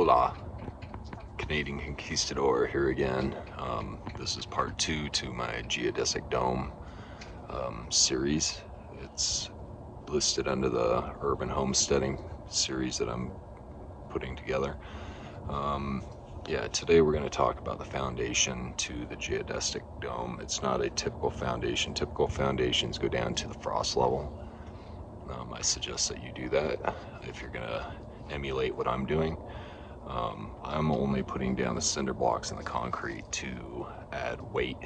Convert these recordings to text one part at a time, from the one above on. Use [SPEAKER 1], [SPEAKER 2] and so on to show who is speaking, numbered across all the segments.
[SPEAKER 1] Hola, Canadian Conquistador here again. This is part 2 to my Geodesic Dome series. It's listed under the urban homesteading series that I'm putting together. Today we're going to talk about the foundation to the Geodesic Dome. It's not a typical foundation. Typical foundations go down to the frost level. I suggest that you do that if you're going to emulate what I'm doing. I'm only putting down the cinder blocks and the concrete to add weight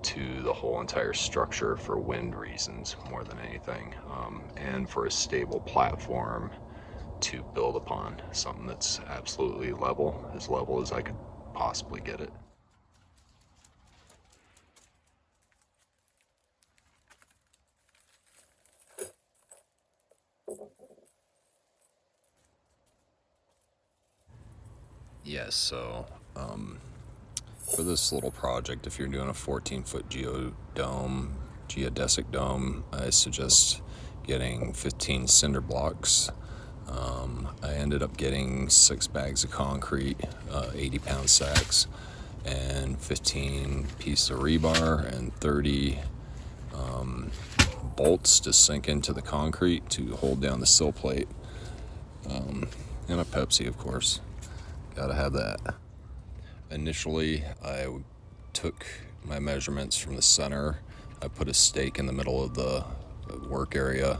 [SPEAKER 1] to the whole entire structure for wind reasons more than anything, and for a stable platform to build upon, something that's absolutely level as I could possibly get it. Yes, so for this little project, if you're doing a 14-foot geodesic dome, I suggest getting 15 cinder blocks. I ended up getting 6 bags of concrete, 80-pound sacks, and 15 pieces of rebar and 30 bolts to sink into the concrete to hold down the sill plate, and a Pepsi, of course. Gotta have that. Initially, I took my measurements from the center. I put a stake in the middle of the work area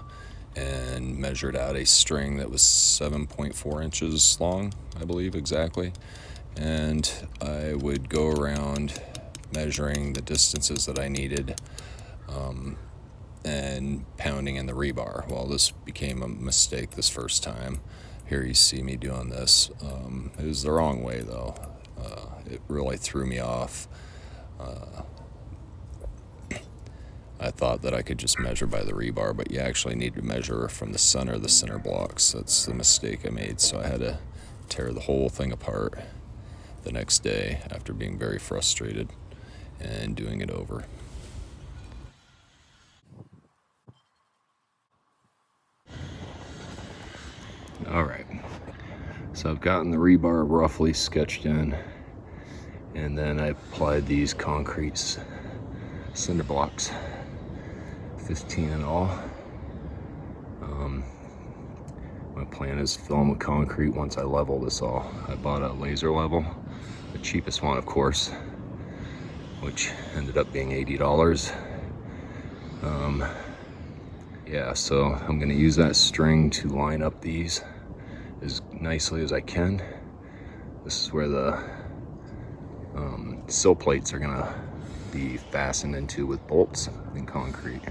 [SPEAKER 1] and measured out a string that was 7.4 inches long, I believe exactly. And I would go around measuring the distances that I needed, and pounding in the rebar. Well, this became a mistake this first time. Here you see me doing this. It was the wrong way though. It really threw me off. I thought that I could just measure by the rebar, but you actually need to measure from the center of the cinder blocks. That's the mistake I made, so I had to tear the whole thing apart the next day after being very frustrated and doing it over. Alright, so I've gotten the rebar roughly sketched in, and then I applied these concrete cinder blocks, 15 in all. My plan is to fill them with concrete once I level this all. I bought a laser level, the cheapest one of course, which ended up being $80. So I'm going to use that string to line up these as nicely as I can. This is where the sill plates are going to be fastened into with bolts and concrete.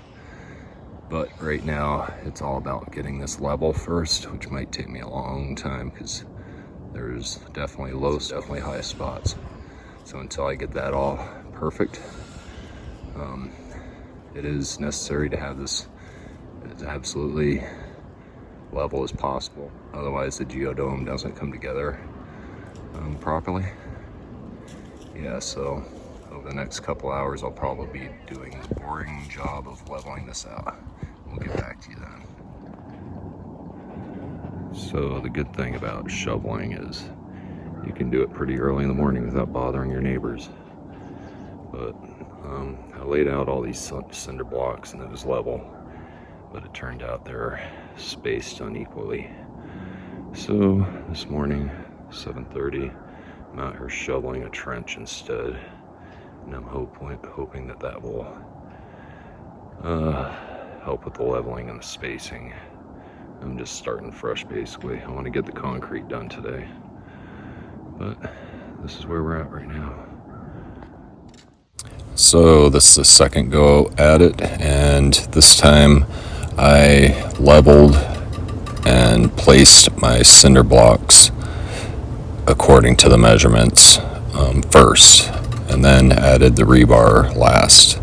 [SPEAKER 1] But right now it's all about getting this level first, which might take me a long time because there's definitely lows, definitely high spots. So until I get that all perfect, it is necessary to have this as absolutely level as possible. Otherwise the geodome doesn't come together properly. So over the next couple hours I'll probably be doing the boring job of leveling this out. We'll get back to you then. So the good thing about shoveling is you can do it pretty early in the morning without bothering your neighbors. But I laid out all these cinder blocks and it was level, but it turned out they're spaced unequally. So this morning, 7:30, I'm out here shoveling a trench instead, and I'm hoping that will help with the leveling and the spacing. I'm just starting fresh basically. I want to get the concrete done today, but this is where we're at right now. So this is the second go at it, and this time I leveled and placed my cinder blocks according to the measurements first, and then added the rebar last.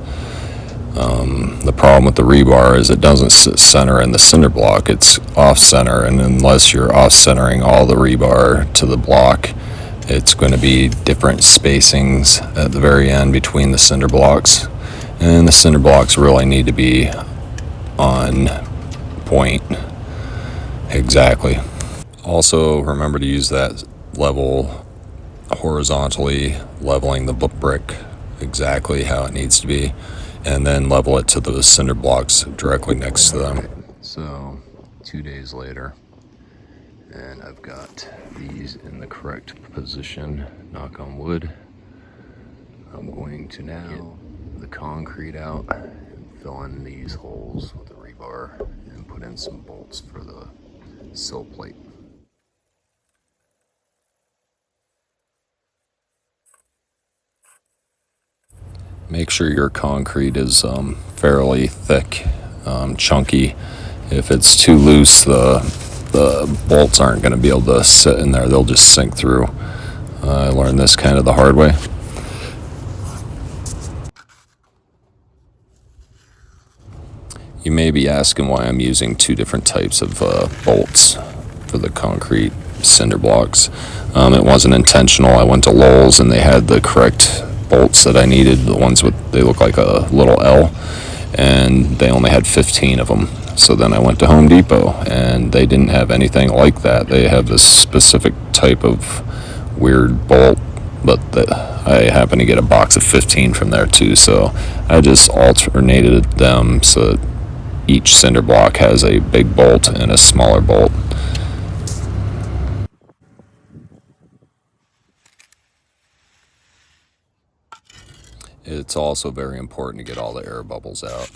[SPEAKER 1] The problem with the rebar is it doesn't sit center in the cinder block, it's off center, and unless you're off centering all the rebar to the block, it's going to be different spacings at the very end between the cinder blocks, and the cinder blocks really need to be on point exactly. Also, remember to use that level horizontally, leveling the brick exactly how it needs to be, and then level it to the cinder blocks directly next to them. So 2 days later, and I've got these in the correct position, knock on wood. I'm going to now get the concrete out and fill in these holes with the rebar and put in some bolts for the sill plate. Make sure your concrete is fairly thick, chunky. If it's too loose, the bolts aren't going to be able to sit in there. They'll just sink through. I learned this kind of the hard way. You may be asking why I'm using 2 different types of bolts for the concrete cinder blocks. It wasn't intentional. I went to Lowe's and they had the correct bolts that I needed. The ones they look like a little L, and they only had 15 of them. So then I went to Home Depot and they didn't have anything like that. They have this specific type of weird bolt, but I happened to get a box of 15 from there too. So I just alternated them so that each cinder block has a big bolt and a smaller bolt. It's also very important to get all the air bubbles out.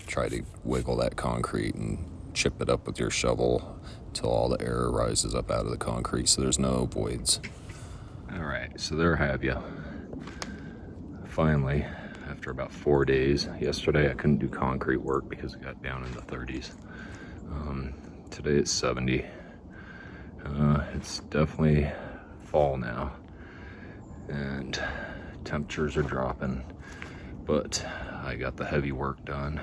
[SPEAKER 1] Try to wiggle that concrete and chip it up with your shovel until all the air rises up out of the concrete so there's no voids. Alright, so there have you. Finally, after about 4 days. Yesterday I couldn't do concrete work because it got down in the 30s. Today it's 70. It's definitely fall now, and temperatures are dropping, but I got the heavy work done.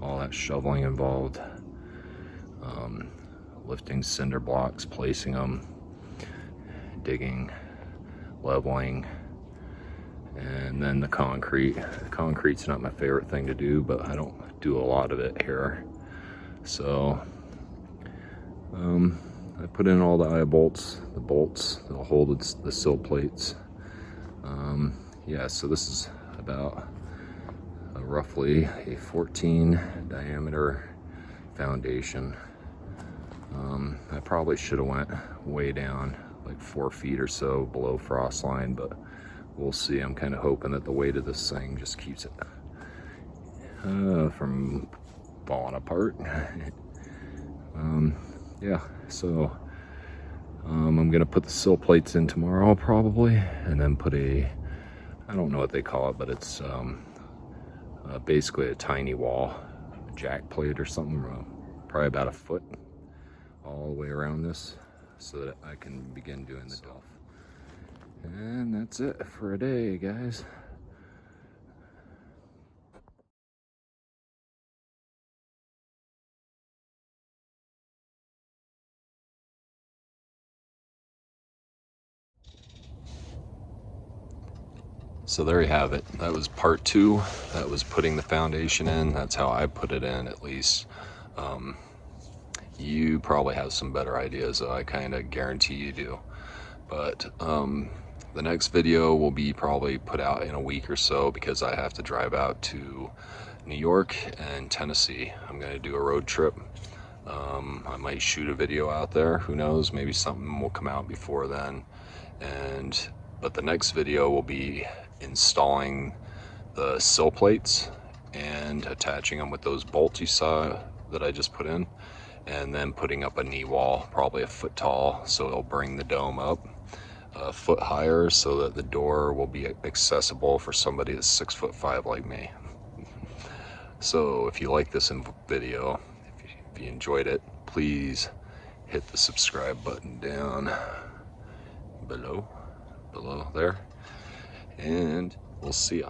[SPEAKER 1] All that shoveling involved, lifting cinder blocks, placing them, digging, leveling, and then the concrete. The concrete's not my favorite thing to do, but I don't do a lot of it here. So I put in all the eye bolts, the bolts that'll hold the sill plates. Yeah, so this is about roughly a 14 diameter foundation. I probably should have went way down, like 4 feet or so below frost line, but we'll see. I'm kind of hoping that the weight of this thing just keeps it from falling apart. Yeah, so I'm gonna put the sill plates in tomorrow probably, and then put I don't know what they call it, but it's basically a tiny wall, a jack plate or something, probably about 1 foot all the way around this, so that I can begin doing the stuff. And that's it for a day, guys. So there you have it. That was part 2. That was putting the foundation in. That's how I put it in, at least. You probably have some better ideas, so I kind of guarantee you do. But the next video will be probably put out in a week or so, because I have to drive out to New York and Tennessee. I'm going to do a road trip. I might shoot a video out there. Who knows? Maybe something will come out before then. But the next video will be installing the sill plates and attaching them with those bolts you saw that I just put in, and then putting up a knee wall, probably 1 foot tall, so it'll bring the dome up 1 foot higher so that the door will be accessible for somebody that's 6'5" like me. So if you like this video, if you enjoyed it, please hit the subscribe button down below there, and we'll see ya.